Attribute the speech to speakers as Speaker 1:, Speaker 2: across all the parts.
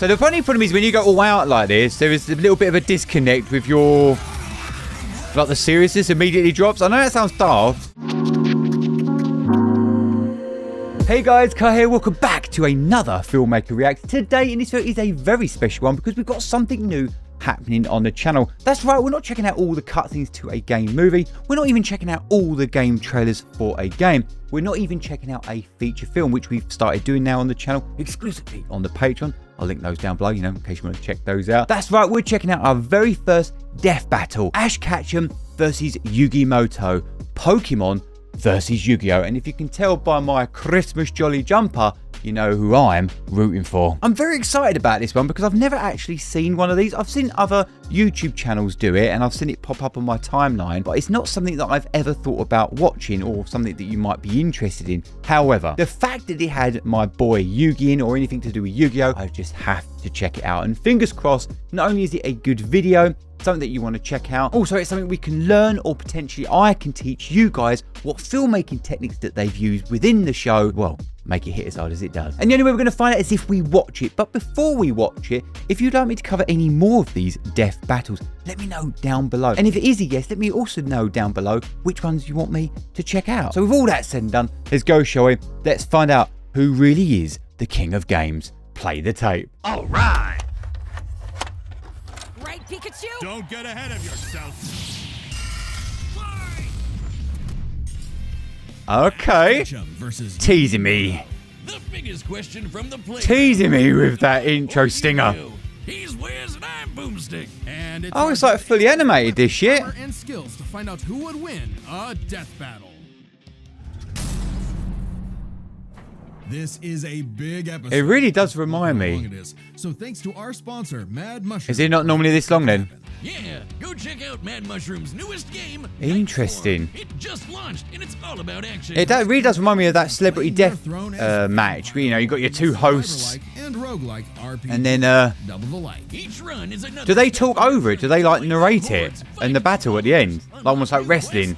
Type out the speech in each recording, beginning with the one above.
Speaker 1: So the funny problem is when you go all out like this, there is a little bit of a disconnect with your... like the seriousness immediately drops. I know that sounds daft. Hey guys, Kai here. Welcome back to another Filmmaker React. Today, and this is a very special one because we've got something new happening on the channel. That's right, we're not checking out all the cutscenes to a game movie. We're not even checking out all the game trailers for a game. We're not even checking out a feature film, which we've started doing now on the channel, exclusively on the Patreon. I'll link those down below, you know, in case you want to check those out. That's right, we're checking out our very first death battle. Ash Ketchum versus Yugi Pokemon versus Yu-Gi-Oh! And if you can tell by my Christmas jolly jumper, you know who I'm rooting for. I'm very excited about this one because I've never actually seen one of these. I've seen other YouTube channels do it and I've seen it pop up on my timeline, but it's not something that I've ever thought about watching or something that you might be interested in. However, the fact that it had my boy Yugi in or anything to do with Yu-Gi-Oh! I just have to check it out. And fingers crossed, not only is it a good video, something that you want to check out, also it's something we can learn, or potentially I can teach you guys what filmmaking techniques that they've used within the show, well, make it hit as hard as it does. And the only way we're going to find out is if we watch it. But before we watch it, if you'd like me to cover any more of these death battles, let me know down below. And if it is a yes, let me also know down below which ones you want me to check out. So with all that said and done, let's go, shall we? Let's find out who really is the king of games. Play the tape.
Speaker 2: All right.
Speaker 3: Right, Pikachu?
Speaker 2: Don't get ahead of yourself.
Speaker 1: Okay. Teasing me.
Speaker 2: The biggest question from the play.
Speaker 1: Teasing me with that intro stinger.
Speaker 2: He's Wiz and I'm Boomstick. And
Speaker 1: it's like fully animated this shit.
Speaker 4: And skills to find out who would win a death battle. This is a big episode.
Speaker 1: It really does remind me.
Speaker 4: So thanks to our sponsor, Mad Mushroom.
Speaker 1: Is it not normally this long then?
Speaker 2: Yeah, go check out Mad Mushroom's newest game.
Speaker 1: Interesting.
Speaker 2: It just launched and it's all about action.
Speaker 1: It really does remind me of that celebrity death match. You know, you got your two hosts, and then
Speaker 2: Each run is another.
Speaker 1: do they talk over it? Do they like narrate it and the battle at the end, like almost like wrestling?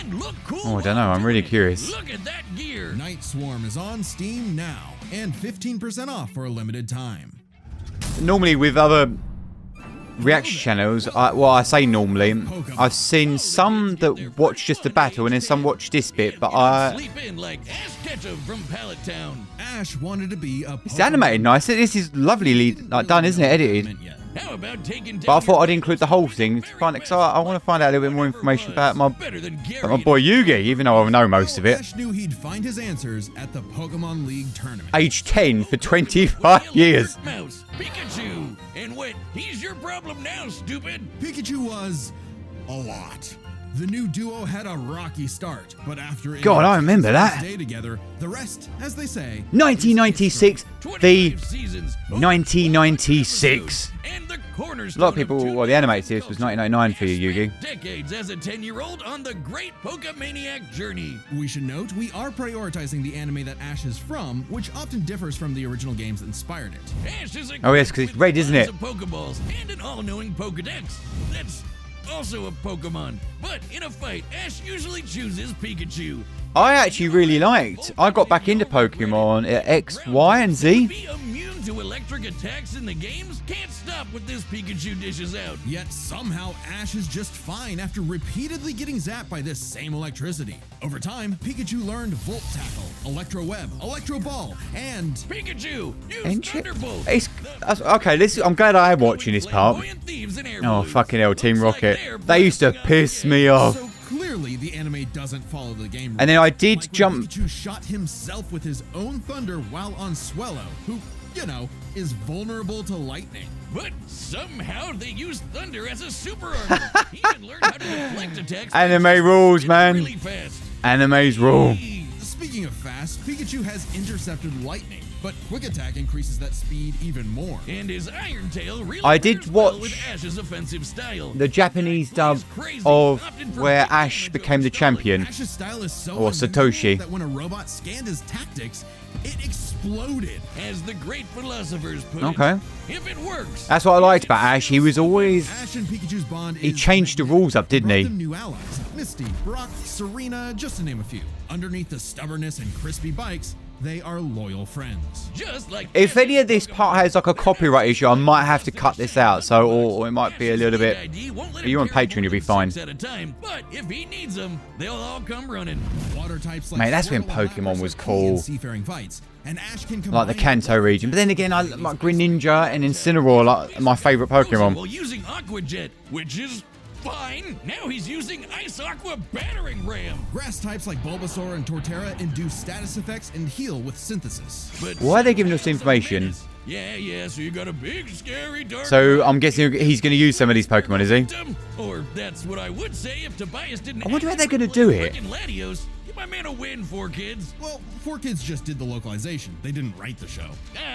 Speaker 2: And look cool.
Speaker 1: Oh, I don't know. I'm really curious.
Speaker 2: Look at that gear.
Speaker 4: Night Swarm is on Steam now and 15% off for a limited time.
Speaker 1: Normally with other reaction channels, I say normally, I've seen some that watch just the battle and then some watch this bit, but
Speaker 2: Sleep in like Ash Ketchum from Pallet Town.
Speaker 4: Ash wanted to be a
Speaker 1: it's animated nice. This is lovely done, isn't it? Edited.
Speaker 2: How about taking
Speaker 1: But I thought I'd include the whole thing to find it, because I want to find out a little bit more information about my boy Yugi, even though I know most of it.
Speaker 4: Ash knew he'd find his answers at the Pokemon League tournament.
Speaker 1: Age 10 for 25 years.
Speaker 2: Mouse, Pikachu. And what? He's your problem now, stupid.
Speaker 4: Pikachu was a lot. The new duo had a rocky start, but after
Speaker 1: God, I remember that.
Speaker 4: Stay together, the rest, as they say,
Speaker 1: 1996, the 1996.
Speaker 2: And the cornerstone.
Speaker 1: A lot of people, well, the animated series was 1999 for you, Yugi.
Speaker 2: Decades as a 10-year-old on the great Pokemaniac journey.
Speaker 4: We should note we are prioritizing the anime that Ash is from, which often differs from the original games that inspired it.
Speaker 2: Ash is a
Speaker 1: Oh yes, because it's red, isn't it?
Speaker 2: of Pokeballs and an all-knowing Pokedex. That's also a Pokemon, but in a fight, Ash usually chooses Pikachu.
Speaker 1: I actually really liked. I got back into Pokemon at X, Y, and Z.
Speaker 2: Be immune to electric attacks in the games? Can't stop what this Pikachu dishes out.
Speaker 4: Yet somehow Ash is just fine after repeatedly getting zapped by this same electricity. Over time, Pikachu learned Volt Tackle, Electro Web, Electro Ball, and
Speaker 2: Pikachu, use Thunderbolt.
Speaker 1: Okay, I'm glad I am watching this part. Oh, fucking hell, Team Rocket. They used to piss me off.
Speaker 4: So clearly the anime doesn't follow the game.
Speaker 1: And then I did jump.
Speaker 4: Pikachu shot himself with his own thunder while on Swellow, who, you know, is vulnerable to lightning.
Speaker 2: But somehow they use thunder as a super armor. He even learned how to deflect attacks.
Speaker 1: Anime rules, man.
Speaker 2: Really fast.
Speaker 1: Anime's rule.
Speaker 4: Speaking of fast, Pikachu has intercepted lightning, but Quick Attack increases that speed even more.
Speaker 2: And his Iron Tail really
Speaker 1: I did
Speaker 2: pairs well
Speaker 1: watch
Speaker 2: with Ash's offensive style.
Speaker 1: the Japanese dub of where Ash became the champion.
Speaker 4: Ash's style is so
Speaker 1: Or Satoshi.
Speaker 4: that when a robot scanned his tactics, it exploded.
Speaker 2: As the great philosophers put
Speaker 1: Okay.
Speaker 2: it. If it works.
Speaker 1: That's what I liked about Ash. He was always...
Speaker 4: Ash and Pikachu's bond
Speaker 1: He
Speaker 4: is
Speaker 1: changed the rules up, didn't
Speaker 4: brought
Speaker 1: he?
Speaker 4: them new allies. Misty, Brock, Serena, just to name a few. Underneath the stubbornness and crispy bikes, they are loyal friends.
Speaker 2: Just like
Speaker 1: If any of this part has like a copyright issue, I might have to cut this out. So, or it might be a little bit. If you're on Patreon, you'll be fine.
Speaker 2: At a time, but if he needs them, they'll all come running.
Speaker 4: Water types like
Speaker 1: Mate, that's when
Speaker 4: Swirl
Speaker 1: Pokemon was
Speaker 4: are key in
Speaker 1: cool.
Speaker 4: seafaring fights, and Ash can
Speaker 1: Like the
Speaker 4: combine
Speaker 1: Kanto region. But then again, I like Greninja and Incineroar, like my favourite Pokemon.
Speaker 2: While using Aqua Jet, which is fine. Now he's using Ice Aqua Battering Ram.
Speaker 4: Grass types like Bulbasaur and Torterra induce status effects and heal with synthesis.
Speaker 2: But
Speaker 1: Why are they giving us information?
Speaker 2: Yeah, so you got a big, scary, dark...
Speaker 1: So I'm guessing he's going to use some of these Pokemon, is he?
Speaker 2: Or that's what I would say if Tobias didn't...
Speaker 1: I wonder how they're going to do it.
Speaker 2: Frickin' Latios. Give my man a win, 4Kids.
Speaker 4: Well, 4Kids just did the localization. They didn't write the show.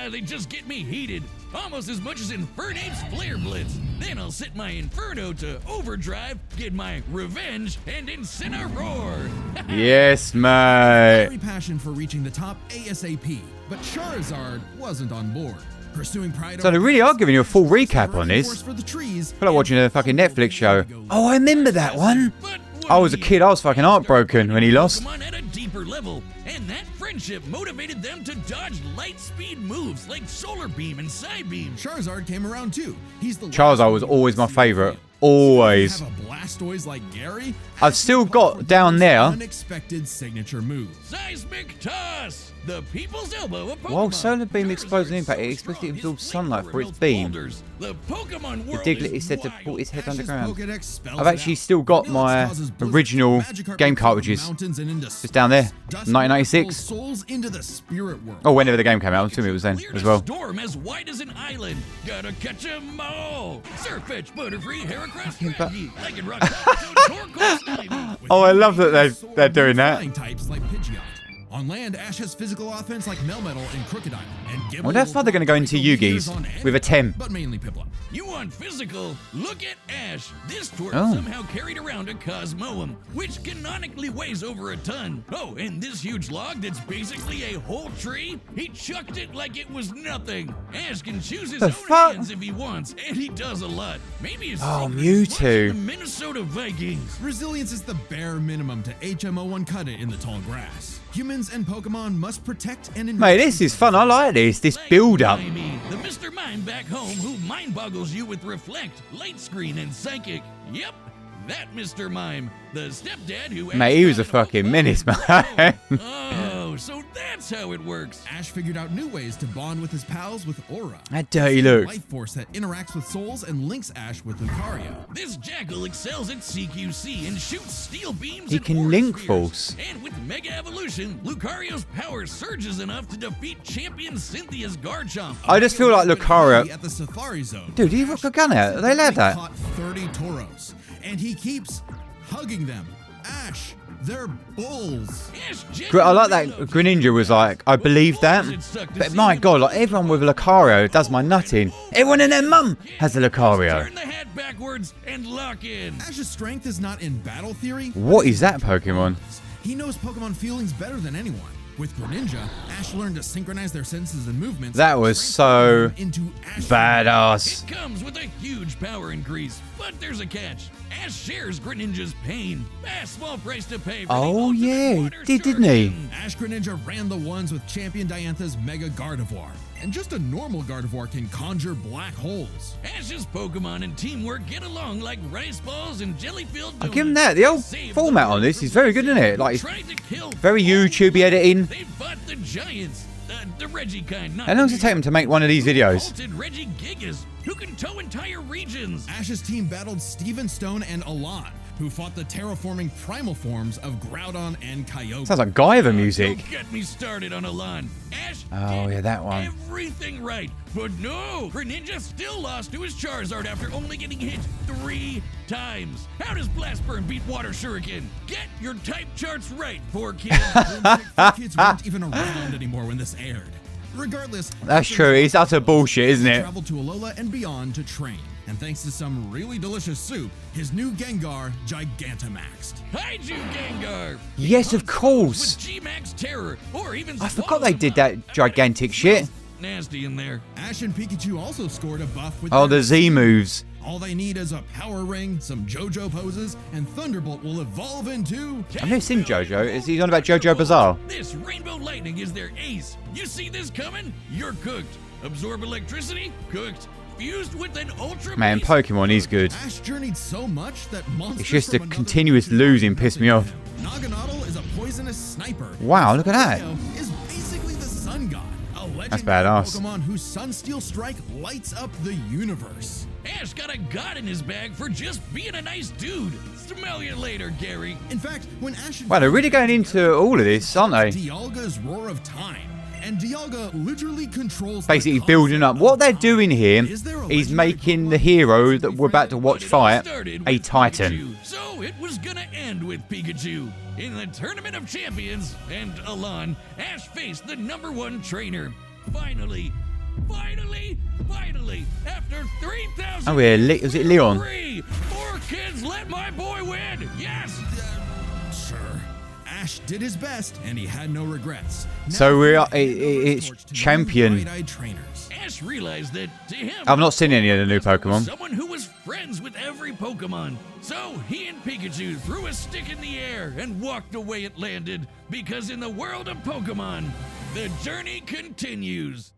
Speaker 2: They just get me heated. Almost as much as Infernape's Flare Blitz. Then I'll set my Inferno to overdrive, get my revenge, and Incineroar.
Speaker 1: Yes, mate.
Speaker 4: Very passion for reaching the top ASAP, but Charizard wasn't on board. Pursuing pride.
Speaker 1: So they really are giving you a full recap on this.
Speaker 4: For the trees,
Speaker 1: I feel like watching a fucking Netflix show. Oh, I remember that one.
Speaker 2: But
Speaker 1: I was a kid, I was fucking heartbroken when he lost.
Speaker 2: Pokemon at a deeper level, and that friendship motivated them to dodge light speed moves like Solar Beam and Psybeam.
Speaker 4: Charizard came around too. He's the
Speaker 1: Charizard was always my favourite. Always.
Speaker 4: Have a Blastoise like Gary.
Speaker 1: I've still got down there.
Speaker 4: Unexpected signature move.
Speaker 2: Seismic Toss, the people's elbow of Pokemon.
Speaker 1: While Solar Beam explodes an impact, it explicitly absorbs sunlight for its beam.
Speaker 2: The Pokemon
Speaker 1: The
Speaker 2: world
Speaker 1: Diglett is
Speaker 2: is
Speaker 1: said to
Speaker 2: wild.
Speaker 1: put its head
Speaker 4: Ash's
Speaker 1: underground.
Speaker 4: Pokédex spells
Speaker 1: I've
Speaker 4: it
Speaker 1: actually
Speaker 4: out.
Speaker 1: still got
Speaker 4: Vanillix
Speaker 1: my
Speaker 4: causes blizzards,
Speaker 1: original
Speaker 4: Magikarp
Speaker 1: game
Speaker 4: moves
Speaker 1: cartridges.
Speaker 4: mountains and into
Speaker 1: Just down there.
Speaker 4: Dusty
Speaker 1: 1996.
Speaker 4: pulls souls into the spirit world.
Speaker 1: Oh, whenever the game came out, I'm assuming it was then
Speaker 2: Cleared
Speaker 1: as
Speaker 2: a
Speaker 1: well.
Speaker 2: storm as wide as an island. Gotta catch 'em all. Surfetch, Butterfree, Heracross,
Speaker 1: but-
Speaker 2: Scraggy, Lycanroc, Torkoal, Snivy.
Speaker 1: Oh, I love that they're doing that.
Speaker 4: Flying types like Pidgeot. On land, Ash has physical offense like Melmetal and Crocodile. And Ghibli
Speaker 1: Well, that's
Speaker 4: will
Speaker 1: why they're going to go into
Speaker 4: throw years
Speaker 1: Yugi's
Speaker 4: on end,
Speaker 1: with a 10.
Speaker 4: But mainly Piplup.
Speaker 2: You want physical? Look at Ash. This twerp
Speaker 1: Oh.
Speaker 2: somehow carried around a Cosmoem, which canonically weighs over a ton. Oh, and this huge log that's basically a whole tree, he chucked it like it was nothing. Ash can choose his
Speaker 1: The
Speaker 2: own
Speaker 1: fuck?
Speaker 2: hands if he wants, and he does a lot. Maybe his
Speaker 1: Oh,
Speaker 2: secret
Speaker 1: Mewtwo.
Speaker 2: is watching the Minnesota Vikings.
Speaker 4: Resilience is the bare minimum to HMO1 cut it in the tall grass. Humans and Pokemon must protect and enrich
Speaker 1: Mate, this is fun. I like this. This build up.
Speaker 2: Mimey, the Mr. Mime back home who mind boggles you with Reflect, Light Screen, and Psychic. Yep, that Mr. Mime. The stepdad who...
Speaker 1: Mate, he was a fucking menace, man.
Speaker 2: Oh, so that's how it works.
Speaker 4: Ash figured out new ways to bond with his pals with Aura.
Speaker 1: That dirty look.
Speaker 4: Life force that interacts with souls and links Ash with Lucario.
Speaker 2: This Jackal excels at CQC and shoots steel beams
Speaker 1: He
Speaker 2: and
Speaker 1: can
Speaker 2: aura
Speaker 1: link
Speaker 2: spheres.
Speaker 1: force.
Speaker 2: And with Mega Evolution, Lucario's power surges enough to defeat champion Cynthia's Garchomp.
Speaker 1: I just feel like Lucario.
Speaker 4: At the Safari Zone.
Speaker 1: Dude, he rocked a gun out. Are they allowed that?
Speaker 4: Caught 30 Tauros, and he keeps hugging them. Ash, they're bulls.
Speaker 1: I like that Greninja was like, I believe that. But my god, like everyone with a Lucario does my nutting. Everyone and their mum has a Lucario.
Speaker 2: Turn the hat backwards and lock in.
Speaker 4: Ash's strength is not in battle theory.
Speaker 1: What is that Pokemon?
Speaker 4: He knows Pokemon feelings better than anyone. With Greninja, Ash learned to synchronize their senses and movements.
Speaker 1: That was so
Speaker 4: into Ash
Speaker 1: badass.
Speaker 2: It comes with a huge power increase, but there's a catch. Ash shares Greninja's pain. A small price to pay for the
Speaker 1: Oh
Speaker 2: ultimate
Speaker 1: yeah, he
Speaker 2: water
Speaker 1: did, didn't he?
Speaker 2: surgeon.
Speaker 4: Ash Greninja ran the ones with Champion Diantha's Mega Gardevoir. And just a normal Gardevoir can conjure black holes.
Speaker 2: Ash's Pokemon and teamwork get along like rice balls and jelly-filled
Speaker 1: I'll give him
Speaker 2: donuts.
Speaker 1: that. The old
Speaker 2: Save
Speaker 1: format
Speaker 2: the
Speaker 1: on this is very good, isn't it? Like, it's
Speaker 2: tried to kill
Speaker 1: very YouTube editing.
Speaker 2: They fought the giants. The Reggie kind, not
Speaker 1: How long does it take him to make one of these videos?
Speaker 2: Halted Reggie Gigas, who can tow entire regions.
Speaker 4: Ash's team battled Steven Stone and Alon, who fought the terraforming primal forms of Groudon and Kyogre.
Speaker 1: Sounds like Guyver music.
Speaker 2: Don't get me started on Alon. Ash
Speaker 1: Oh,
Speaker 2: did
Speaker 1: yeah, that one.
Speaker 2: everything right. But no, Greninja still lost to his Charizard after only getting hit 3 times. How does Blast Burn beat Water Shuriken? Get your type charts right, poor kid.
Speaker 4: Kids weren't even around anymore when this aired. Regardless,
Speaker 1: That's true. It's utter bullshit, isn't it?
Speaker 4: traveled to Alola and beyond to train. And thanks to some really delicious soup, his new Gengar Gigantamaxed.
Speaker 2: Hide you, Gengar.
Speaker 1: Yes, of course.
Speaker 2: With G-Max Terror, or even
Speaker 1: I forgot they did that gigantic shit.
Speaker 2: nasty in there.
Speaker 4: Ash and Pikachu also scored a buff with
Speaker 1: Oh,
Speaker 4: their
Speaker 1: the Z moves.
Speaker 4: All they need is a power ring, some JoJo poses, and Thunderbolt will evolve into...
Speaker 1: I've never seen JoJo. Is he on about JoJo Bizarre?
Speaker 2: This Rainbow Lightning is their ace. You see this coming? You're cooked. Absorb electricity? Cooked. Fused with an ultra...
Speaker 1: Man, Pokemon is good.
Speaker 4: Ash journeyed so much that monsters
Speaker 1: It's just the
Speaker 4: from another
Speaker 1: continuous
Speaker 4: dimension
Speaker 1: losing pissed me off.
Speaker 4: Naganadel is a poisonous sniper.
Speaker 1: Wow, look at that.
Speaker 4: Is basically the sun god. A legendary
Speaker 1: badass.
Speaker 4: Pokemon whose Sunsteel Strike lights up the universe.
Speaker 2: Ash got a god in his bag for just being a nice dude. Smell you later, Gary.
Speaker 4: In fact, when Ash and
Speaker 1: Wow, they're really going into all of this, aren't they?
Speaker 4: Dialga's Roar of Time, and Dialga literally controls
Speaker 1: Basically
Speaker 4: the
Speaker 1: building up.
Speaker 4: concept
Speaker 1: What
Speaker 4: of
Speaker 1: they're
Speaker 4: time.
Speaker 1: doing here
Speaker 4: Is there a
Speaker 1: is
Speaker 4: legendary
Speaker 1: making the
Speaker 4: Pokemon
Speaker 1: hero
Speaker 4: who's
Speaker 1: that we're about to watch
Speaker 2: It all
Speaker 1: fight
Speaker 2: started
Speaker 1: a
Speaker 2: with
Speaker 1: Titan.
Speaker 2: Pikachu, so it was gonna end with Pikachu. In the Tournament of Champions and Alon, Ash faced the #1 trainer. Finally, after 3,000
Speaker 1: Oh, yeah, was it Leon?
Speaker 2: 4 kids let my boy win. Yes.
Speaker 4: Sure. Ash did his best, and he had no regrets. Now
Speaker 1: So we are-
Speaker 4: he handed over the
Speaker 1: it's
Speaker 4: torch to new
Speaker 1: champion.
Speaker 4: bright-eyed trainers.
Speaker 2: Ash realized that to him,
Speaker 1: I've not seen any of the new Pokemon.
Speaker 2: someone who was friends with every Pokemon. So he and Pikachu threw a stick in the air and walked the way it landed, because in the world of Pokemon, the journey continues.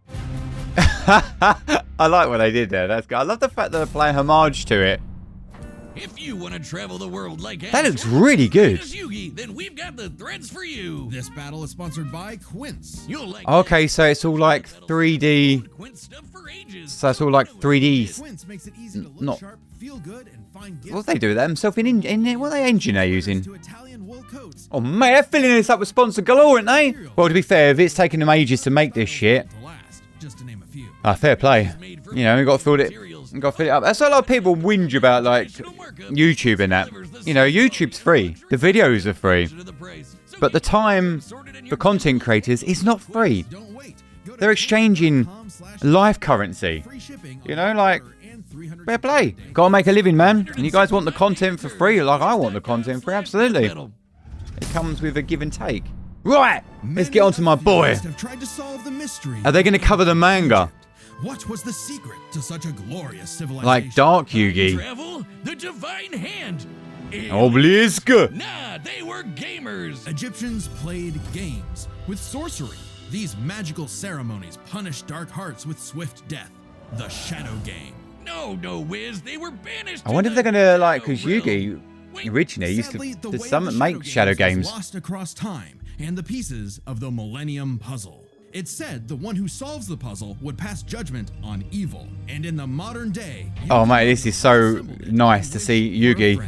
Speaker 1: I like what they did there. That's good. I love the fact that they're playing homage to it.
Speaker 2: If you want to travel the world like Ash
Speaker 1: That looks
Speaker 2: or
Speaker 1: really good.
Speaker 2: as Yugi, then we've got the threads for you.
Speaker 4: This battle is sponsored by Quince.
Speaker 2: You'll like
Speaker 1: Okay, so it's all like 3D.
Speaker 2: Quint stuff for ages.
Speaker 1: So it's all like 3D.
Speaker 4: Quince makes it easy to look
Speaker 1: Not-
Speaker 4: sharp, feel good, and find gifts.
Speaker 1: What do they do with that themselves in what engine they're using?
Speaker 4: To Italian wool coats.
Speaker 1: Oh mate, they're filling this up with sponsor galore, aren't they? Well, to be fair, if it's taking them ages to make this shit,
Speaker 4: To last, just to name a few.
Speaker 1: fair play. You know, you got to fill it. You got to fill it up. That's why a lot of people whinge about like YouTube and that. You know, YouTube's free. The videos are free, but the time for content creators is not free.
Speaker 4: Don't wait. Go to
Speaker 1: They're exchanging life currency.
Speaker 4: free shipping
Speaker 1: You know, like
Speaker 4: and 300
Speaker 1: fair play. Gotta make a living, man. And you guys want the content for free, like I want the content free. Absolutely. It comes with a give and take. Right, let's get on to my boy.
Speaker 4: Have tried to solve the mystery.
Speaker 1: Are they going to cover the manga?
Speaker 4: What was the secret to such a glorious civilization?
Speaker 1: Like Dark Yugi?
Speaker 2: Travel the divine hand.
Speaker 1: Obelisk!
Speaker 2: Nah, they were gamers.
Speaker 4: Egyptians played games with sorcery. These magical ceremonies punished dark hearts with swift death. The Shadow Game.
Speaker 2: No, Wiz. They were banished.
Speaker 1: I wonder if they're going to, like, because Yugi originally used
Speaker 4: Sadly, the
Speaker 1: to
Speaker 4: way
Speaker 1: some
Speaker 4: of the
Speaker 1: make shadow
Speaker 4: was
Speaker 1: games.
Speaker 4: lost across time and the pieces of the Millennium Puzzle. It's said the one who solves the puzzle would pass judgment on evil. And in the modern day,
Speaker 1: Oh, mate, this is so nice to see Yugi.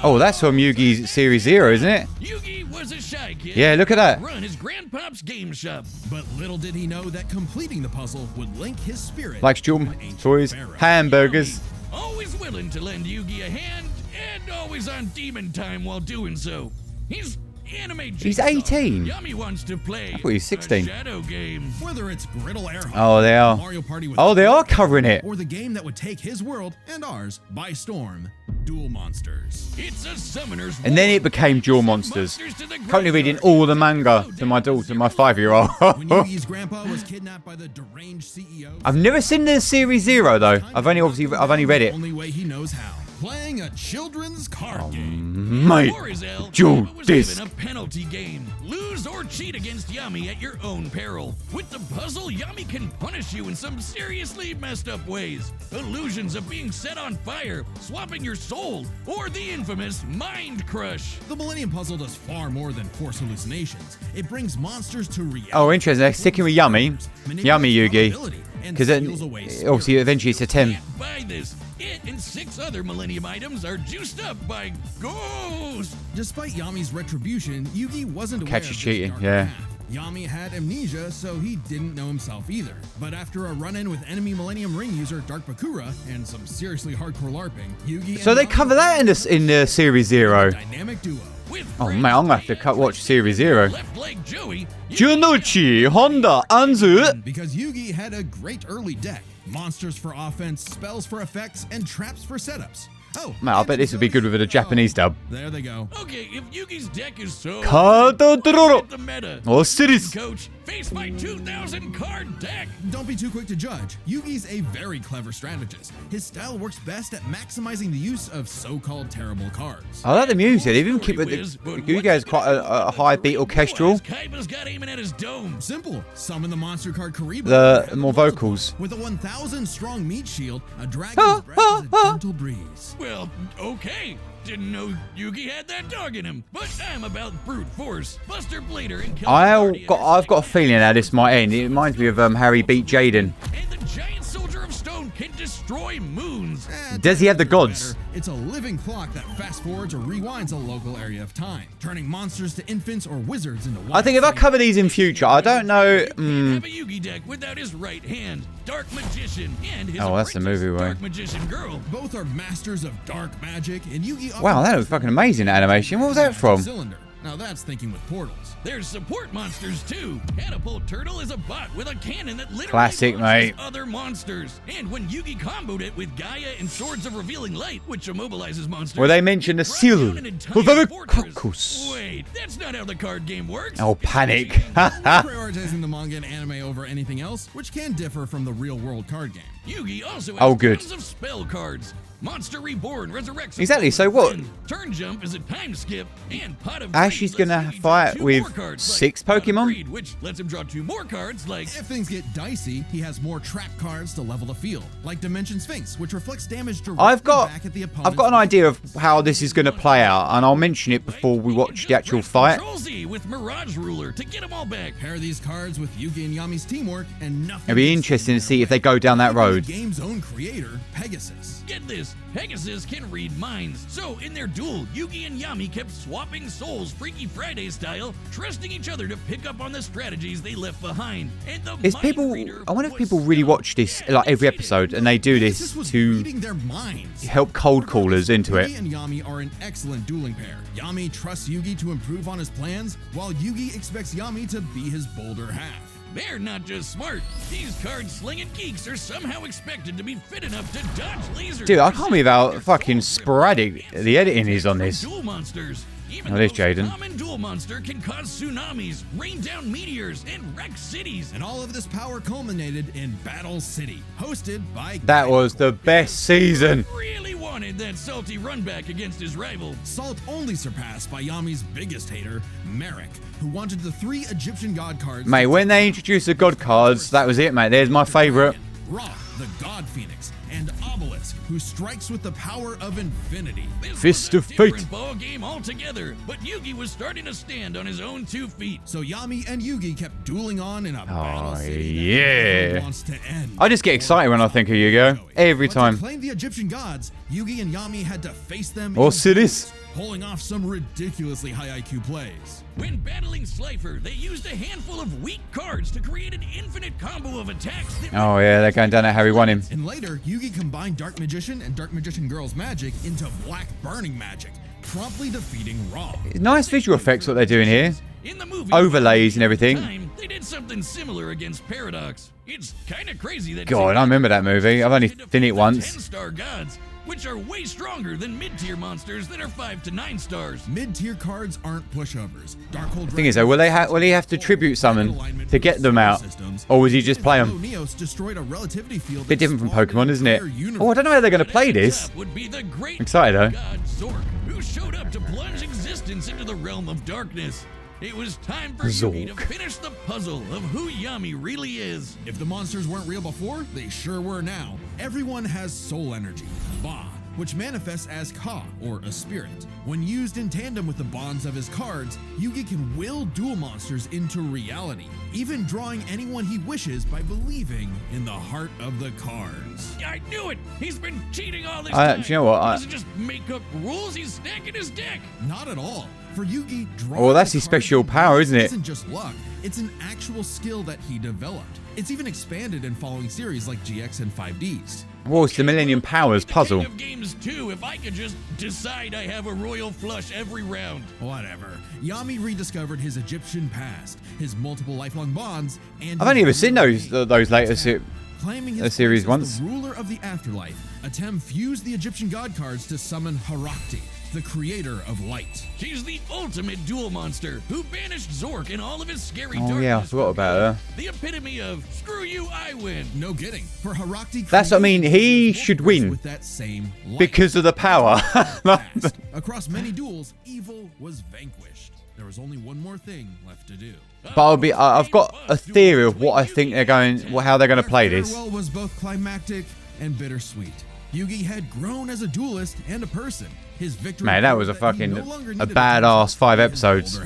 Speaker 1: Oh, that's from Yugi's Series Zero, isn't it?
Speaker 2: Yugi was a shy kid.
Speaker 1: Yeah, look at that.
Speaker 2: Run his grandpop's game shop.
Speaker 4: But little did he know that completing the puzzle would link his spirit
Speaker 1: Likes
Speaker 4: to
Speaker 1: jewel
Speaker 4: an ancient
Speaker 1: toys,
Speaker 4: pharaoh.
Speaker 1: hamburgers.
Speaker 2: Always willing to lend Yugi a hand, and always on demon time while doing so. He's anime.
Speaker 1: He's
Speaker 2: Jigsaw.
Speaker 1: 18.
Speaker 2: Yummy wants to play.
Speaker 1: I thought he was 16.
Speaker 2: A shadow game.
Speaker 4: Whether it's Griddle Air Hockey,
Speaker 1: Oh, they are.
Speaker 4: Mario Party with
Speaker 1: Oh, they are covering it.
Speaker 4: or the game that would take his world and ours by storm, Duel Monsters.
Speaker 2: It's a summoner's
Speaker 1: And then
Speaker 2: war.
Speaker 1: it became Duel Monsters.
Speaker 2: Monsters to the
Speaker 1: Currently reading
Speaker 2: graveyard.
Speaker 1: all the manga to my daughter, my 5-year-old.
Speaker 4: When Yugi's grandpa was kidnapped by the deranged CEO,
Speaker 1: I've never seen the Series Zero though. I've only read it.
Speaker 4: Only way he knows how. Playing a children's card game.
Speaker 1: Mate,
Speaker 2: Florizel,
Speaker 1: Dual
Speaker 2: Yama was
Speaker 1: Disc.
Speaker 2: given a penalty game. Lose or cheat against Yami at your own peril. With the puzzle, Yami can punish you in some seriously messed up ways. Illusions of being set on fire, swapping your soul, or the infamous Mind Crush.
Speaker 4: The Millennium Puzzle does far more than force hallucinations. It brings monsters to reality.
Speaker 1: Oh, interesting. They're sticking with Yummy. Yummy Yugi. Because obviously eventually it's a 10.
Speaker 2: Can't buy this. It and 6 other Millennium items are juiced up by ghosts.
Speaker 4: Despite Yami's retribution, Yugi wasn't aware
Speaker 1: Catch
Speaker 4: of
Speaker 1: you
Speaker 4: this
Speaker 1: cheating,
Speaker 4: dark
Speaker 1: yeah.
Speaker 4: path. Yami had amnesia, so he didn't know himself either. But after a run-in with enemy Millennium Ring user Dark Bakura and some seriously hardcore LARPing, Yugi
Speaker 1: So
Speaker 4: and
Speaker 1: they
Speaker 4: Yami
Speaker 1: cover that in the Series Zero.
Speaker 4: dynamic duo.
Speaker 2: With
Speaker 1: Oh man, I'm gonna have to watch Series Zero.
Speaker 2: left leg Joey.
Speaker 1: Junuchi, Honda, Anzu.
Speaker 4: Because Yugi had a great early deck. Monsters for offense, spells for effects, and traps for setups. Oh,
Speaker 1: Man, I bet this would be good with a Japanese dub.
Speaker 4: there they go.
Speaker 2: Okay, if Yugi's deck is so
Speaker 1: Kadodoro.
Speaker 2: the meta.
Speaker 1: Oh, series.
Speaker 2: Coach, face my 2,000 card deck.
Speaker 4: Don't be too quick to judge. Yugi's a very clever strategist. His style works best at maximizing the use of so-called terrible cards.
Speaker 1: I like the music. They even keep it. Yugi has quite a high beat orchestral.
Speaker 2: Kaiba's got aiming at his dome.
Speaker 4: Simple. Summon the monster card Karibo.
Speaker 1: The more vocals.
Speaker 4: With a 1,000 strong meat shield, a dragon's breath is a gentle breeze.
Speaker 2: Well, okay. Didn't know Yugi had that dog in him, but I'm about brute force. Buster Blader and
Speaker 1: I've got a feeling how this might end. It reminds me of Harry beat Jaden.
Speaker 2: And the giant soldier of stone can destroy moons.
Speaker 1: Does he have the gods?
Speaker 4: It's a living clock that fast forwards or rewinds a local area of time, turning monsters to infants or wizards into.
Speaker 1: I think if I cover these in future, I don't know.
Speaker 2: Have a Yugi deck without his right hand, Dark Magician, and his
Speaker 1: Oh, that's the movie way.
Speaker 2: Dark Magician Girl.
Speaker 4: Both are masters of dark magic, and Yugi.
Speaker 1: Wow, that was fucking amazing animation. What was that from?
Speaker 4: Cylinder. Now that's thinking with portals.
Speaker 2: There's support monsters too. Catapult Turtle is a bot with a cannon that literally
Speaker 1: Classic,
Speaker 2: launches
Speaker 1: mate.
Speaker 2: other monsters. And when Yugi comboed it with Gaia and Swords of Revealing Light, which immobilizes monsters.
Speaker 1: Well, they mentioned the
Speaker 2: brought
Speaker 1: seal
Speaker 2: down an entire
Speaker 1: of the
Speaker 2: fortress.
Speaker 1: cocos.
Speaker 2: Wait, that's not how the card game works.
Speaker 1: Oh, panic.
Speaker 4: Prioritizing the manga and anime over anything else, which can differ from the real-world card game.
Speaker 2: Yugi also has
Speaker 1: Oh, good.
Speaker 2: tons of spell cards. Monster Reborn resurrects.
Speaker 1: Exactly, so what?
Speaker 2: Turn Jump is a time skip, and Pot of
Speaker 1: Ash is
Speaker 2: Greed lets
Speaker 1: gonna
Speaker 2: Yugi draw
Speaker 1: fight
Speaker 2: 2
Speaker 1: with
Speaker 2: more cards,
Speaker 1: 6
Speaker 2: like Pot of
Speaker 1: Pokemon?
Speaker 2: Greed, which lets him draw 2 more cards, like.
Speaker 4: If things get dicey, he has more trap cards to level the field, like Dimension Sphinx, which reflects damage directly
Speaker 1: I've got
Speaker 4: back at the opponent's.
Speaker 1: an idea of how this is going to play out, and I'll mention it before we watch the actual fight.
Speaker 2: Control Z with Mirage Ruler to get them all back.
Speaker 4: Pair these cards with Yugi and Yami's teamwork, and nothing.
Speaker 1: It'll be interesting to see if they go down that road.
Speaker 4: The game's own creator, Pegasus.
Speaker 2: Get this, Pegasus can read minds. So in their duel, Yugi and Yami kept swapping souls Freaky Friday style, trusting each other to pick up on the strategies they left behind. And the
Speaker 1: Is
Speaker 2: mind
Speaker 1: people?
Speaker 2: reader
Speaker 1: I wonder if
Speaker 2: was
Speaker 1: people really
Speaker 2: stunned
Speaker 1: watch this like every episode, and they do
Speaker 4: Pegasus
Speaker 1: this
Speaker 4: was
Speaker 1: to
Speaker 4: reading their minds.
Speaker 1: help cold callers into it.
Speaker 4: Yugi and Yami are an excellent dueling pair. Yami trusts Yugi to improve on his plans, while Yugi expects Yami to be his bolder half.
Speaker 2: They're not just smart. These card-slinging geeks are somehow expected to be fit enough to dodge lasers.
Speaker 1: Dude, I can't believe how fucking sporadic the editing is on this.
Speaker 2: Duel monsters. Even
Speaker 1: Oh, there's
Speaker 2: the most
Speaker 1: Jaden.
Speaker 2: common duel monster can cause tsunamis, rain down meteors, and wreck cities.
Speaker 4: And all of this power culminated in Battle City, hosted by.
Speaker 1: That was the best season.
Speaker 2: Really wanted that salty run back against his rival.
Speaker 4: Salt only surpassed by Yami's biggest hater, Merrick, who wanted the 3 Egyptian god cards.
Speaker 1: Mate, when they introduced the god cards, that was it, mate. There's my favourite.
Speaker 4: Ra, the god phoenix, and Obelisk, who strikes with the power of infinity.
Speaker 2: This
Speaker 1: Fist
Speaker 2: was
Speaker 1: of
Speaker 2: a
Speaker 1: fate.
Speaker 2: different ball game altogether, but Yugi was starting to stand on his own 2 feet.
Speaker 4: So Yami and Yugi kept dueling on in a battle city that
Speaker 1: yeah.
Speaker 4: no one wants to end.
Speaker 1: I just get excited when I think of Yu-Gi-Oh! Every
Speaker 4: But
Speaker 1: time.
Speaker 4: to claim the Egyptian gods, Yugi and Yami had to face them
Speaker 1: Or
Speaker 4: in
Speaker 1: cities.
Speaker 4: pulling off some ridiculously high IQ plays.
Speaker 2: When battling Slifer, they used a handful of weak cards to create an infinite combo of attacks that
Speaker 1: Oh yeah, they're going down that how we want him.
Speaker 4: And later, Yugi combined Dark Magician and Dark Magician Girl's magic into Black Burning magic, promptly defeating Ra.
Speaker 1: Nice visual effects what they're doing here.
Speaker 2: in the movie
Speaker 1: Overlays and everything.
Speaker 2: they did something similar against Paradox. It's kind of crazy that
Speaker 1: God, I remember that movie. I've only seen it once.
Speaker 2: 10-star gods, which are way stronger than mid-tier monsters that are 5 to 9 stars.
Speaker 4: Mid-tier cards aren't pushovers. Darkhold
Speaker 1: Thing is though, will he have to tribute summon to get them out, or will he just play them?
Speaker 4: Neos destroyed a relativity field.
Speaker 1: Bit different from Pokemon, isn't it? Oh, I don't know how they're going to play this.
Speaker 2: Would be the great
Speaker 1: Excited though.
Speaker 2: god Zork, who showed up to plunge existence into the realm of darkness. It was time for Yugi to
Speaker 1: Zork.
Speaker 2: finish the puzzle of who Yami really is.
Speaker 4: If the monsters weren't real before, they sure were now. Everyone has soul energy, Ba, which manifests as Ka, or a spirit. When used in tandem with the bonds of his cards, Yugi can will dual monsters into reality, even drawing anyone he wishes by believing in the heart of the cards.
Speaker 2: I knew it! He's been cheating all this time!
Speaker 1: Do you know what?
Speaker 2: He doesn't just make up rules, he's stacking his deck!
Speaker 4: Not at all. For Yugi, drawing
Speaker 1: Oh, that's
Speaker 4: the
Speaker 1: his
Speaker 4: cards
Speaker 1: special
Speaker 4: he
Speaker 1: power,
Speaker 4: wants
Speaker 1: isn't it?
Speaker 4: Isn't just luck. It's an actual skill that he developed. It's even expanded in following series like GX and 5Ds.
Speaker 1: What's the Millennium Powers puzzle?
Speaker 2: King of games too, if I could just decide I have a royal flush every round.
Speaker 4: Whatever. Yami rediscovered his Egyptian past, his multiple lifelong bonds, and
Speaker 1: I've only ever seen those later
Speaker 4: claiming his
Speaker 1: series
Speaker 4: place as
Speaker 1: once.
Speaker 4: the ruler of the afterlife. Atem fused the Egyptian god cards to summon Harakti, the creator of light.
Speaker 2: She's the ultimate duel monster who banished Zork and all of his scary
Speaker 1: Oh
Speaker 2: darkness.
Speaker 1: yeah, I forgot about her.
Speaker 2: The epitome of screw you, I win.
Speaker 4: No kidding. For Harakti,
Speaker 1: That's what I mean, he should win.
Speaker 4: With that same light.
Speaker 1: Because of the power.
Speaker 4: Past. Across many duels, evil was vanquished. There was only one more thing left to do.
Speaker 1: But I've got a theory of what I think they're going, how they're going to play this.
Speaker 4: Farewell was both climactic and bittersweet. Yugi had grown as a duelist and a person. His victory.
Speaker 1: Man, that was a fucking a badass 5 episodes.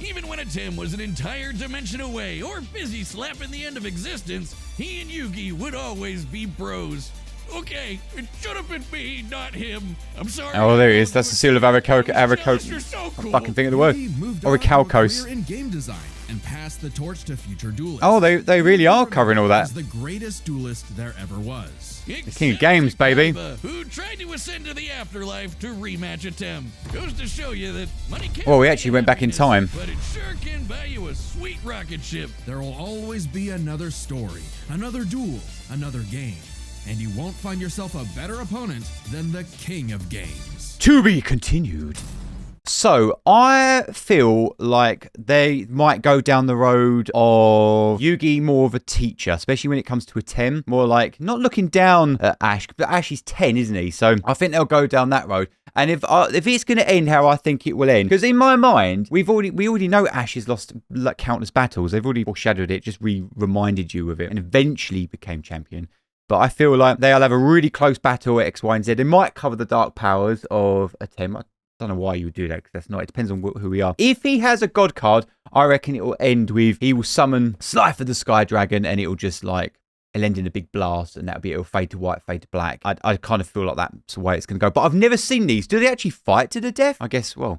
Speaker 2: Even when a Tim was an entire dimension away or busy slapping the end of existence, he and Yugi would always be bros. Okay, it should have been me, not him. I'm sorry.
Speaker 1: Oh, there he is. That's the seal of Aracalco.
Speaker 2: You're so cool.
Speaker 1: Fucking think of the word.
Speaker 4: Orichalcos. In game design and passed the torch to future duelists.
Speaker 1: Oh, they really are covering all that.
Speaker 4: As the greatest duelist there ever was.
Speaker 1: The king of games, baby.
Speaker 2: Who tried to ascend to the afterlife to rematch a Tim. Goes to show you that money can't.
Speaker 1: Well, we actually went back in time.
Speaker 2: But it sure can buy you a sweet rocket ship.
Speaker 4: There will always be another story, another duel, another game. And you won't find yourself a better opponent than the king of games.
Speaker 1: To be continued. So, I feel like they might go down the road of Yugi more of a teacher, especially when it comes to a 10. More like, not looking down at Ash, but Ash is 10, isn't he? So, I think they'll go down that road. And if it's going to end how I think it will end, because in my mind, we already know Ash has lost like countless battles. They've already foreshadowed it, just reminded you of it, and eventually became champion. But I feel like they'll have a really close battle at X, Y, and Z. They might cover the dark powers of a 10. I don't know why you would do that, because that's not. It depends on who we are. If he has a god card, I reckon it will end with he will summon Slifer the Sky Dragon, and it will just like it'll end in a big blast, and it'll fade to white, fade to black. I kind of feel like that's the way it's going to go. But I've never seen these. Do they actually fight to the death? I guess we'll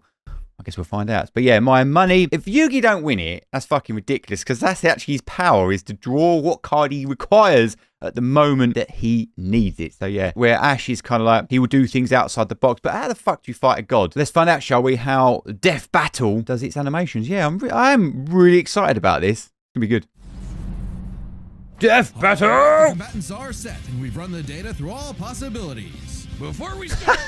Speaker 1: find out. But yeah, my money, if Yugi don't win it, that's fucking ridiculous, because that's actually his power, is to draw what card he requires at the moment that he needs it. So yeah, where Ash is kind of like, he will do things outside the box, but how the fuck do you fight a god? Let's find out, shall we, how Death Battle does its animations. Yeah, I'm really excited about this. It's gonna be good. Death Battle!
Speaker 4: Combatants are set, and we've run the data through all possibilities.
Speaker 2: Before we start,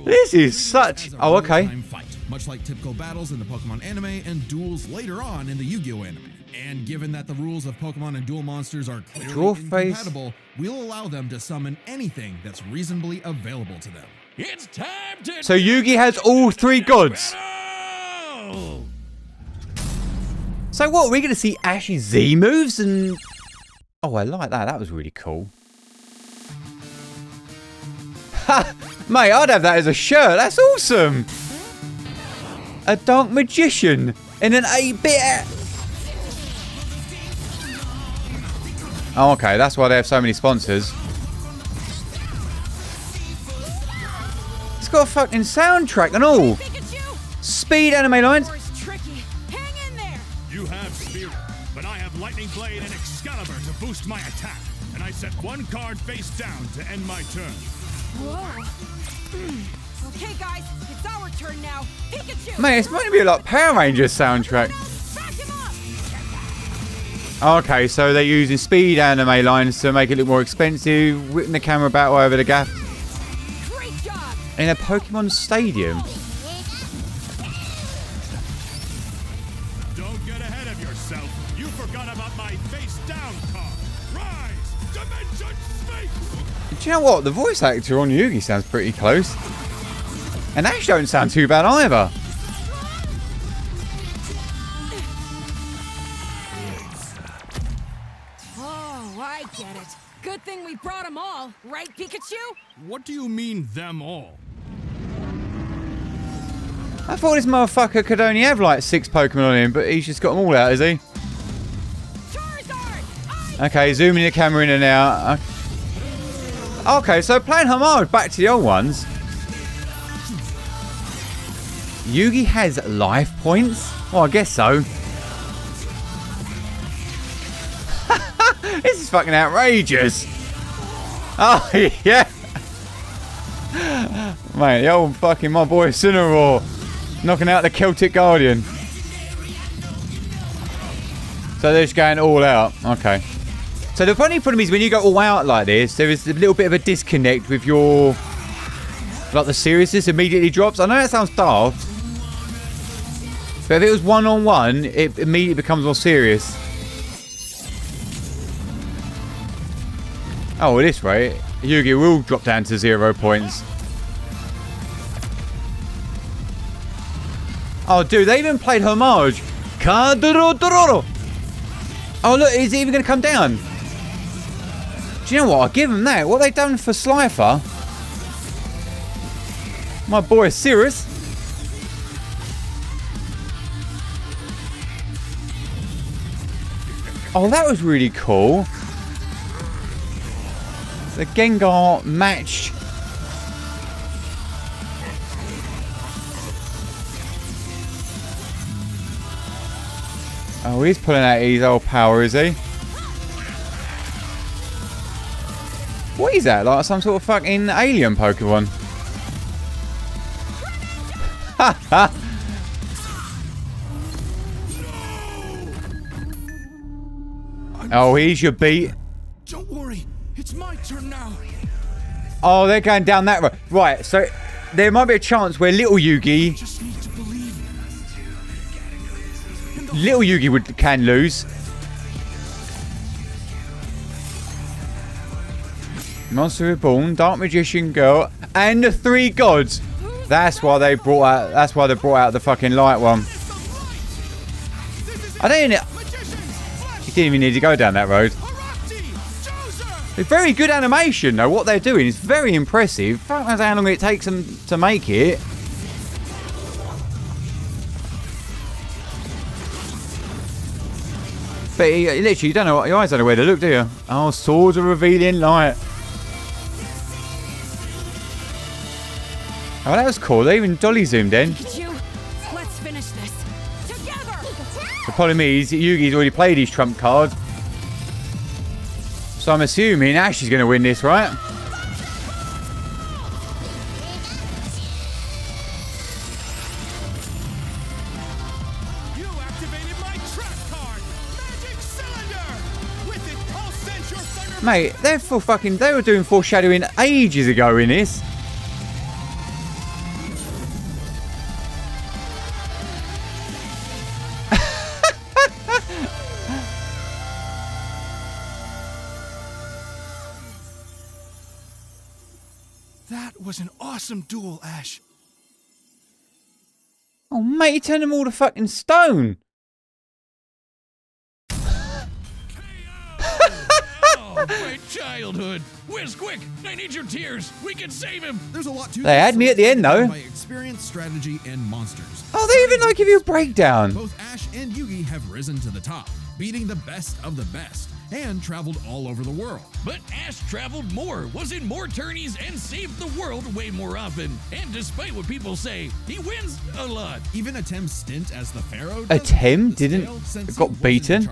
Speaker 1: This is such... Oh, okay.
Speaker 4: Fight, much like typical battles in the Pokemon anime and duels later on in the Yu-Gi-Oh anime. And given that the rules of Pokemon and duel monsters are clearly incompatible, we'll allow them to summon anything that's reasonably available to them.
Speaker 2: it's time to.
Speaker 1: So Yugi has all 3 gods.
Speaker 2: battle!
Speaker 1: So what, are we going to see Ash's Z moves and... Oh, I like that. That was really cool. Ha! Mate, I'd have that as a shirt. That's awesome. A Dark Magician in an 8-bit... Oh, okay. That's why they have so many sponsors. It's got a fucking soundtrack and all. Speed anime lines.
Speaker 3: You have Spirit, but I have Lightning Blade and Excalibur to boost my attack, and I set 1 card face down to end my turn.
Speaker 5: Whoa. Okay, guys, it's our turn now. Pikachu!
Speaker 1: Mate, it's meant to be like Power Rangers soundtrack.
Speaker 5: Back him up!
Speaker 1: Okay, so they're using speed anime lines to make it look more expensive, whipping the camera about over the gap.
Speaker 5: Great job!
Speaker 1: In a Pokemon stadium.
Speaker 3: Don't get ahead of yourself. You forgot about my face down card. Rise! Dimension Space!
Speaker 1: Do you know what? The voice actor on Yugi sounds pretty close. And Ash don't sound too bad either.
Speaker 5: Oh, I get it. Good thing we brought them all, right, Pikachu?
Speaker 3: What do you mean, them all?
Speaker 1: I thought this motherfucker could only have like 6 Pokemon on him, but he's just got them all out, is he?
Speaker 5: Charizard!
Speaker 1: Okay, zooming the camera in and out. Okay, so playing homage back to the old ones. Yugi has life points? Well, I guess so. This is fucking outrageous. Oh, yeah. Mate, the old fucking my boy Cinnaraw knocking out the Celtic Guardian. So they're just going all out. Okay. So the funny problem is when you go all out like this, there is a little bit of a disconnect with your Like the seriousness immediately drops. I know that sounds daft. But if it was one-on-one, it immediately becomes more serious. Oh, well, this rate, Yugi will drop down to 0 points. Oh, dude, they even played homage. Oh, look, is it even going to come down? Do you know what? I'll give them that. What have they done for Slifer? My boy, Cirrus. Oh, that was really cool. The Gengar matched. Oh, he's pulling out his old power, is he? What is that? Like some sort of fucking alien Pokemon? Ha ha! Oh, here's your beat.
Speaker 3: Don't worry, it's my turn now.
Speaker 1: Oh, they're going down that road. Right, so there might be a chance where little Yugi...
Speaker 3: Just need to believe.
Speaker 1: Little Yugi can lose. Monster Reborn, Dark Magician Girl, and the 3 gods. That's why they brought out. That's why they brought out the fucking light one. I don't even. You didn't even need to go down that road. It's very good animation, though. What they're doing is very impressive. Fuck knows how long it takes them to make it. But literally, you don't know what your eyes don't know where to look, do you? Oh, swords are revealing light. Oh, that was cool. They even dolly zoomed in.
Speaker 5: Pikachu, let's finish this together.
Speaker 1: The problem is, Yugi's already played his trump card. So I'm assuming Ash is going to win this, right?
Speaker 3: You activated my trap card, Magic Cylinder. With it, I'll send your thunder.
Speaker 1: Mate, they were doing foreshadowing ages ago in this.
Speaker 3: That was an awesome duel, Ash.
Speaker 1: Oh, mate, he turned them all to fucking stone.
Speaker 2: Oh, my childhood. Whiz, quick! I need your tears. We can save him.
Speaker 4: There's a lot to
Speaker 1: They had me at the end, though.
Speaker 4: By experience, strategy, and monsters.
Speaker 1: Oh, they even like give you a breakdown.
Speaker 4: Both Ash and Yugi have risen to the top, beating the best of the best, and traveled all over the world.
Speaker 2: But Ash traveled more, was in more tourneys, and saved the world way more often. And despite what people say, he wins a lot.
Speaker 4: Even Atem's stint as the Pharaoh.
Speaker 1: Atem didn't got beaten.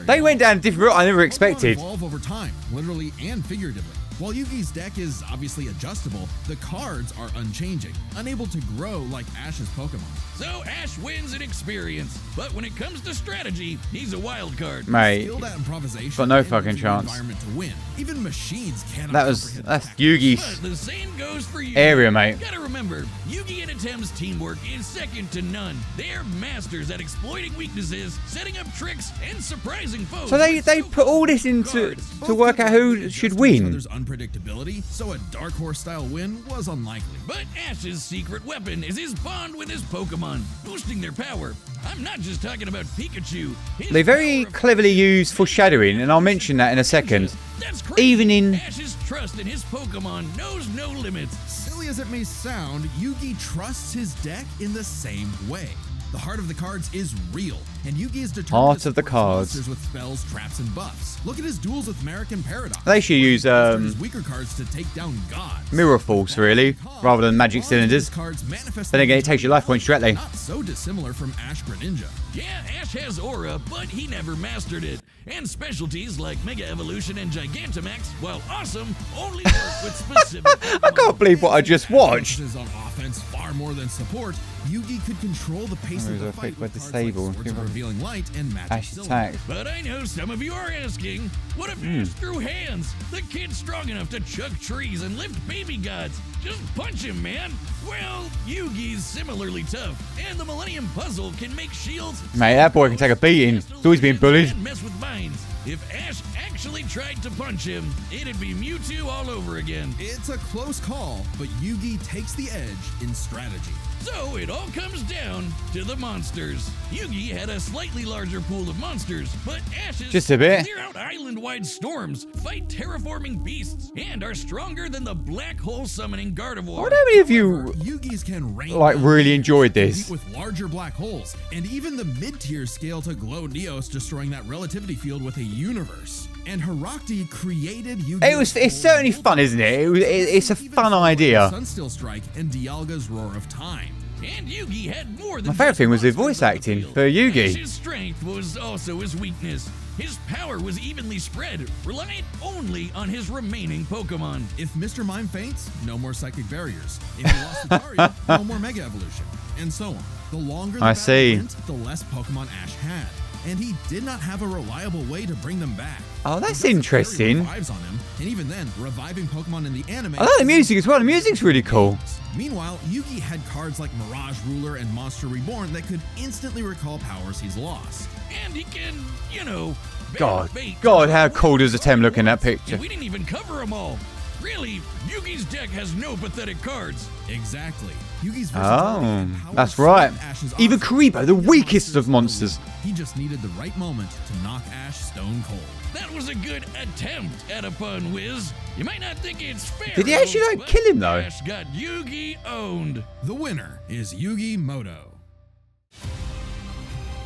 Speaker 1: They went down a different route I never expected.
Speaker 4: Evolve over time, literally and figuratively. While Yugi's deck is obviously adjustable, the cards are unchanging, unable to grow like Ash's Pokemon.
Speaker 2: So Ash wins in experience, but when it comes to strategy, he's a wild card.
Speaker 1: Mate,
Speaker 4: Skilled at improvisation,
Speaker 1: got no
Speaker 4: and
Speaker 1: fucking
Speaker 4: wins the
Speaker 1: chance.
Speaker 4: environment to win. Even machines cannot.
Speaker 1: That's
Speaker 4: comprehend
Speaker 1: Yugi's
Speaker 2: But the same goes for Yugi.
Speaker 1: area, mate.
Speaker 2: Gotta remember, Yugi and Atem's teamwork is second to none. They're masters at exploiting weaknesses, setting up tricks, and surprising foes.
Speaker 1: So they
Speaker 2: with
Speaker 1: put all this into
Speaker 2: cards.
Speaker 1: to work out who should win.
Speaker 4: There's unpredictability, so a Dark Horse style win was unlikely.
Speaker 2: But Ash's secret weapon is his bond with his Pokemon, boosting their power. I'm not just talking about Pikachu. His
Speaker 1: They very
Speaker 2: power of-
Speaker 1: cleverly use foreshadowing, and I'll mention that in a second.
Speaker 2: That's crazy.
Speaker 1: Even in
Speaker 2: Ash's trust in his Pokemon knows no limits.
Speaker 4: Silly as it may sound, Yugi trusts his deck in the same way. The heart of the cards is real, and Yugi is determined
Speaker 1: Heart
Speaker 4: to
Speaker 1: of the
Speaker 4: support his
Speaker 1: cards.
Speaker 4: monsters with spells, traps, and buffs. Look at his duels with Merrick and Paradox.
Speaker 1: They should use
Speaker 4: His weaker cards to take down gods.
Speaker 1: mirror force, really, rather than magic cylinders.
Speaker 4: Cards manifest
Speaker 1: Then again, it takes your life points directly.
Speaker 4: Not so dissimilar from Ash Greninja.
Speaker 2: Yeah, Ash has aura, but he never mastered it. And specialties like Mega Evolution and Gigantamax, while awesome, only work with specific
Speaker 1: I can't believe what I just watched.
Speaker 4: Focuses on offense far more than support. Yugi could control the pace of
Speaker 1: Areas
Speaker 4: the
Speaker 1: are
Speaker 4: fight
Speaker 1: affected by
Speaker 4: with cards
Speaker 1: disable.
Speaker 4: like Swords of revealing light and magic
Speaker 1: Ash
Speaker 4: silver.
Speaker 1: attack.
Speaker 2: But I know some of you are asking, what if Ash threw hands? The kid's strong enough to chuck trees and lift baby gods. Just punch him, man. Well, Yugi's similarly tough, and the Millennium Puzzle can make shields.
Speaker 1: Mate, that boy can take a beating. He's always being bullied.
Speaker 2: And mess with vines. If Ash actually tried to punch him, it'd be Mewtwo all over again.
Speaker 4: It's a close call, but Yugi takes the edge in strategy.
Speaker 2: So it all comes down to the monsters. Yugi had a slightly larger pool of monsters, but Ash's
Speaker 1: Just a bit.
Speaker 2: clear out island-wide storms, fight terraforming beasts, and are stronger than the black hole summoning Gardevoir.
Speaker 1: I wonder how many of you
Speaker 4: Yugi's can rain
Speaker 1: like
Speaker 4: down
Speaker 1: really enjoyed this.
Speaker 4: with larger black holes, and even the mid-tier scale to glow Neos, destroying that relativity field with a universe. And Herakti created Yugi.
Speaker 1: It's certainly fun, isn't it? It's a fun idea.
Speaker 4: Sunsteel Strike and Dialga's Roar of Time.
Speaker 2: And Yugi had more than
Speaker 1: My favourite
Speaker 2: just
Speaker 1: thing was the
Speaker 2: monsters
Speaker 1: voice
Speaker 2: on the
Speaker 1: acting
Speaker 2: field.
Speaker 1: for Yugi.
Speaker 2: Ash's strength was also his weakness. His power was evenly spread, reliant only on his remaining Pokemon.
Speaker 4: If Mr. Mime faints, no more psychic barriers. If he lost the Daria, no more Mega Evolution. And so on. The longer the
Speaker 1: I
Speaker 4: battle
Speaker 1: see.
Speaker 4: went, the less Pokemon Ash had. And he did not have a reliable way to bring them back.
Speaker 1: Oh, that's
Speaker 4: He doesn't carry
Speaker 1: interesting.
Speaker 4: revives on them, and even then, reviving Pokemon in the anime.
Speaker 1: I like the music as well. The music's really cool.
Speaker 4: Meanwhile, Yugi had cards like Mirage Ruler and Monster Reborn that could instantly recall powers he's lost.
Speaker 2: And he can, you know, bear
Speaker 1: God,
Speaker 2: fate.
Speaker 1: God, how cool does the Tem look in that picture?
Speaker 2: And we didn't even cover them all. Really, Yugi's deck has no pathetic cards.
Speaker 4: Exactly. Yugi's versatility
Speaker 1: Oh,
Speaker 4: and power
Speaker 1: that's right.
Speaker 4: swept Ash's
Speaker 1: Even
Speaker 4: odds.
Speaker 1: Karibo, the weakest of monsters.
Speaker 4: He just needed the right moment to knock Ash stone cold.
Speaker 2: That was a good attempt at a pun, Wiz. You might not think it's fair.
Speaker 1: Did he actually, like,
Speaker 2: but
Speaker 1: kill him, though?
Speaker 2: Ash got Yugi owned.
Speaker 4: The winner is Yugi Moto.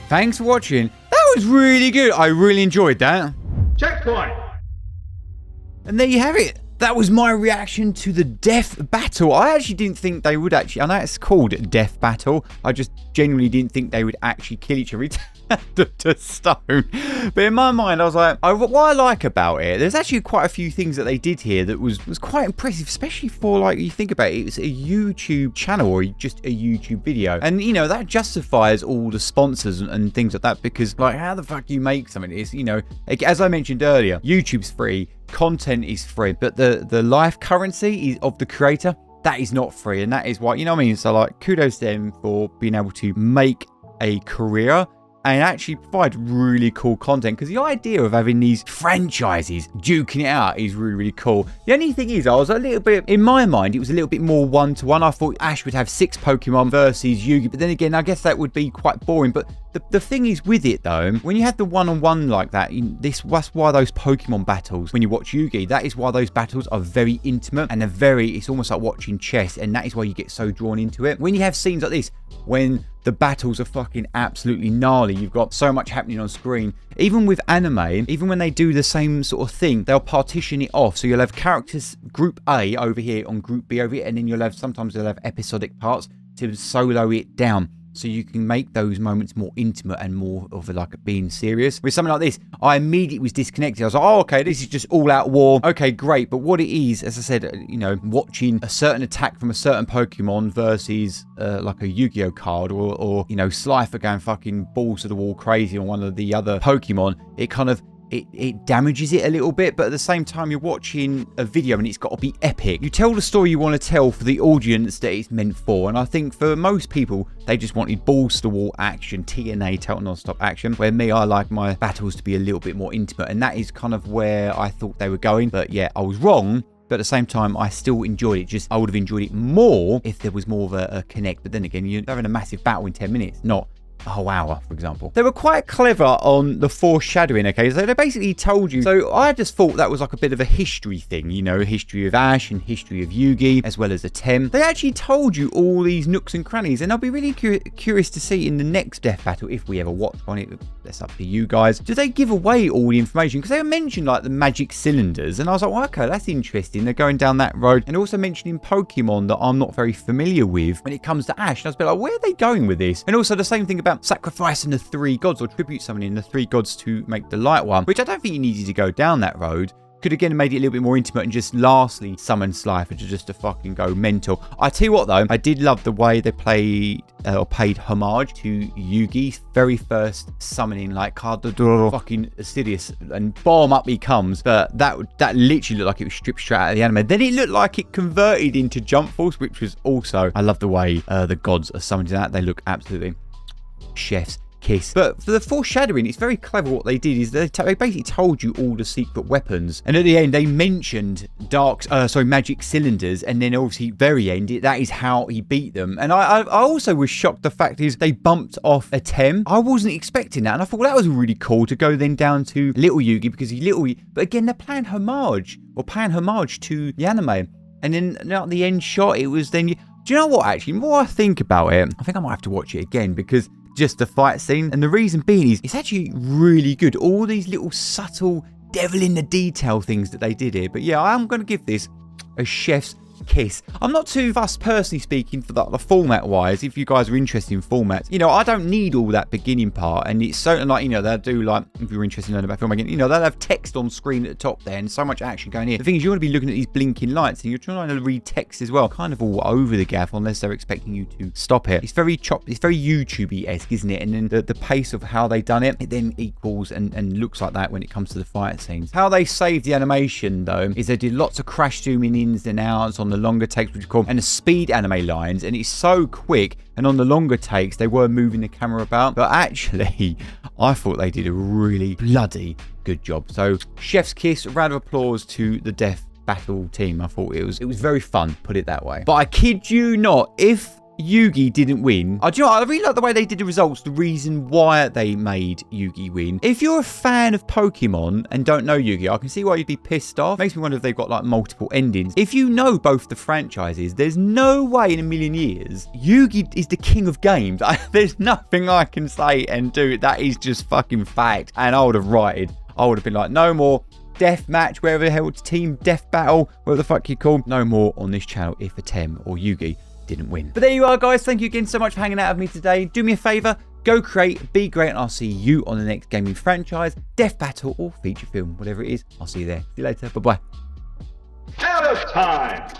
Speaker 1: Thanks for watching. That was really good. I really enjoyed that.
Speaker 3: Checkpoint!
Speaker 1: And there you have it. That was my reaction to the Death Battle. I actually didn't think they would actually... I know it's called Death Battle. I just genuinely didn't think they would actually kill each other to stone. But in my mind, I was like... what I like about it, there's actually quite a few things that they did here that was quite impressive, especially for, like, you think about it, it's a YouTube channel or just a YouTube video. And, you know, that justifies all the sponsors and things like that because, like, how the fuck you make something is, you know... As I mentioned earlier, YouTube's free. Content is free, but the life currency is of the creator, that is not free, and that is why, you know what I mean? So, like, kudos to them for being able to make a career and actually provide really cool content, because the idea of having these franchises duking it out is really, really cool. The only thing is, I was a little bit, in my mind, it was a little bit more one-to-one. I thought Ash would have 6 Pokemon versus Yugi, but then again, I guess that would be quite boring. But the thing is with it, though, when you have the one-on-one like that, that's why those Pokemon battles, when you watch Yugi, that is why those battles are very intimate and it's almost like watching chess, and that is why you get so drawn into it. When you have scenes like this, when the battles are fucking absolutely gnarly, you've got so much happening on screen. Even with anime, even when they do the same sort of thing, they'll partition it off. So you'll have characters group A over here on group B over here, and then sometimes they'll have episodic parts to solo it down, so you can make those moments more intimate and more of like being serious. With something like this, I immediately was disconnected. I was like, oh, okay, this is just all out war. Okay, great. But what it is, as I said, you know, watching a certain attack from a certain Pokemon versus like a Yu-Gi-Oh card, or you know, Slifer going fucking balls to the wall crazy on one of the other Pokemon, it kind of it damages it a little bit. But at the same time, you're watching a video and it's got to be epic. You tell the story you want to tell for the audience that it's meant for, and I think for most people, they just wanted balls to the wall action, TNA, total non-stop action, where me, I like my battles to be a little bit more intimate, and that is kind of where I thought they were going. But yeah, I was wrong. But at the same time, I still enjoyed it. Just, I would have enjoyed it more if there was more of a connect. But then again, you're having a massive battle in 10 minutes, not a whole hour, for example. They were quite clever on the foreshadowing, okay? So they basically told you. So I just thought that was like a bit of a history thing, you know, history of Ash and history of Yugi, as well as the Tem. They actually told you all these nooks and crannies, and I'll be really curious to see in the next Death Battle, if we ever watch one. That's up to you guys. Do they give away all the information? Because they mentioned like the magic cylinders, and I was like, well, okay, that's interesting. They're going down that road, and also mentioning Pokemon that I'm not very familiar with when it comes to Ash. And I was a bit like, where are they going with this? And also the same thing about sacrificing the 3 gods, or tribute summoning the 3 gods to make the light one, which I don't think you needed to go down that road. Could again have made it a little bit more intimate and just lastly summoned Slifer to just to fucking go mental. I tell you what though, I did love the way they played or paid homage to Yugi's very first summoning, like fucking Sidious, and bomb up he comes. But that literally looked like it was stripped straight out of the anime. Then it looked like it converted into Jump Force, which was also, I love the way the gods are summoned in that. They look absolutely chef's kiss. But for the foreshadowing, it's very clever. What they did is they basically told you all the secret weapons, and at the end they mentioned magic cylinders, and then obviously very end that is how he beat them. And I also was shocked the fact is they bumped off a Tem. I wasn't expecting that, and I thought, well, that was really cool to go then down to little Yugi, because he's little, but again they're paying homage to the anime. And then at the end shot, it was then do you know what, actually, the more I think about it, I think I might have to watch it again, because just the fight scene, and the reason being is it's actually really good. All these little subtle devil in the detail things that they did here. But yeah, I'm going to give this a chef's kiss. I'm not too fussed, personally speaking, for the format wise. If you guys are interested in formats, you know, I don't need all that beginning part, and it's certainly like, you know, they'll do, like, if you're interested in learning about filmmaking, you know, they'll have text on screen at the top there, and so much action going here. The thing is, you're going to be looking at these blinking lights, and you're trying to read text as well, kind of all over the gaff, unless they're expecting you to stop it. It's very chopped, it's very YouTube-y-esque, isn't it? And then the pace of how they done it then equals and looks like that when it comes to the fight scenes. How they saved the animation though is they did lots of crash zooming ins and outs on the longer takes, which you call, and the speed anime lines, and it's so quick. And on the longer takes, they were moving the camera about, but actually, I thought they did a really bloody good job. So, chef's kiss, a round of applause to the Death Battle team. I thought it was very fun, put it that way. But I kid you not, if Yugi didn't win, do you know what? I really like the way they did the results, the reason why they made Yugi win. If you're a fan of Pokemon and don't know Yugi, I can see why you'd be pissed off. Makes me wonder if they've got like multiple endings. If you know both the franchises, there's no way in a million years Yugi is the king of games. There's nothing I can say and do. That is just fucking fact. And I would have been like, no more death match, wherever the hell it's team death battle, whatever the fuck you call. No more on this channel if a Tem or Yugi didn't win. But there you are, guys. Thank you again so much for hanging out with me today. Do me a favor, go create, be great, and I'll see you on the next gaming franchise, death battle, or feature film, whatever it is. I'll see you there. See you later. Bye-bye.
Speaker 6: Out of time!